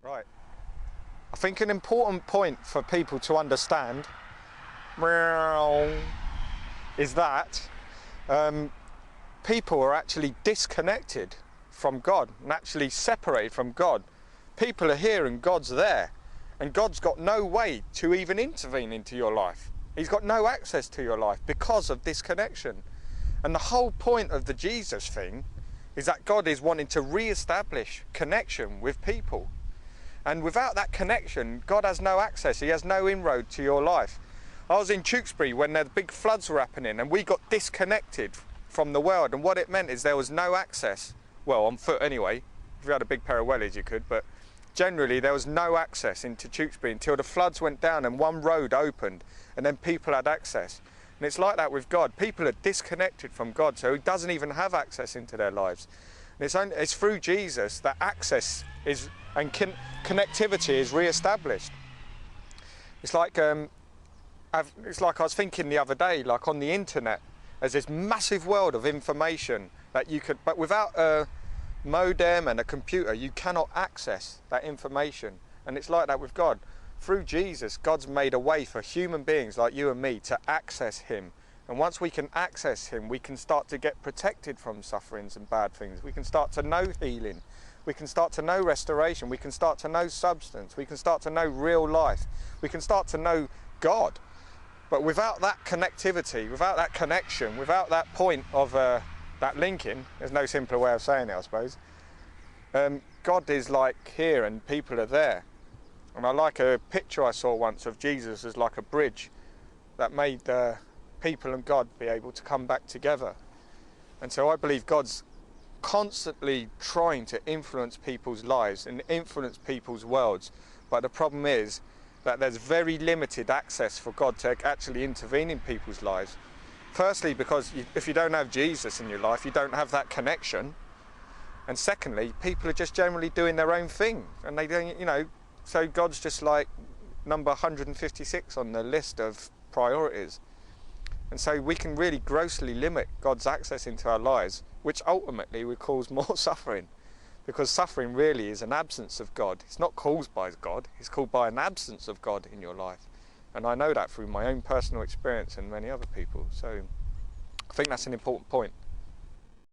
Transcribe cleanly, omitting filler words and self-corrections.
Right. I think an important point for people to understand is that people are actually disconnected from God and actually separated from God. People are here and God's there, and God's got no way to even intervene into your life. He's got no access to your life because of disconnection. And the whole point of the Jesus thing is that God is wanting to re-establish connection with people. And without that connection, God has no access. He has no inroad to your life. I was in Tewkesbury when the big floods were happening, and we got disconnected from the world. And what it meant is there was no access. Well, on foot anyway. If you had a big pair of wellies, you could. But generally, there was no access into Tewkesbury until the floods went down and one road opened, and then people had access. And it's like that with God. People are disconnected from God, so He doesn't even have access into their lives. And it's through Jesus that access is and connectivity is re-established. It's like I was thinking the other day, like on the internet, there's this massive world of information that you could, but without a modem and a computer, you cannot access that information. And it's like that with God. Through Jesus, God's made a way for human beings like you and me to access Him. And once we can access Him, we can start to get protected from sufferings and bad things. We can start to know healing. We can start to know restoration. We can start to know substance. We can start to know real life. We can start to know God. But without that connectivity, without that connection, without that point of that linking, there's no simpler way of saying it, I suppose. God is like here and people are there. And I like a picture I saw once of Jesus as like a bridge that made people and God be able to come back together. And so I believe God's constantly trying to influence people's lives and influence people's worlds. But the problem is that there's very limited access for God to actually intervene in people's lives. Firstly, because if you don't have Jesus in your life, you don't have that connection. And secondly, people are just generally doing their own thing. And they don't, so God's just like number 156 on the list of priorities. And so we can really grossly limit God's access into our lives, which ultimately would cause more suffering. Because suffering really is an absence of God. It's not caused by God, it's caused by an absence of God in your life. And I know that through my own personal experience and many other people. So I think that's an important point.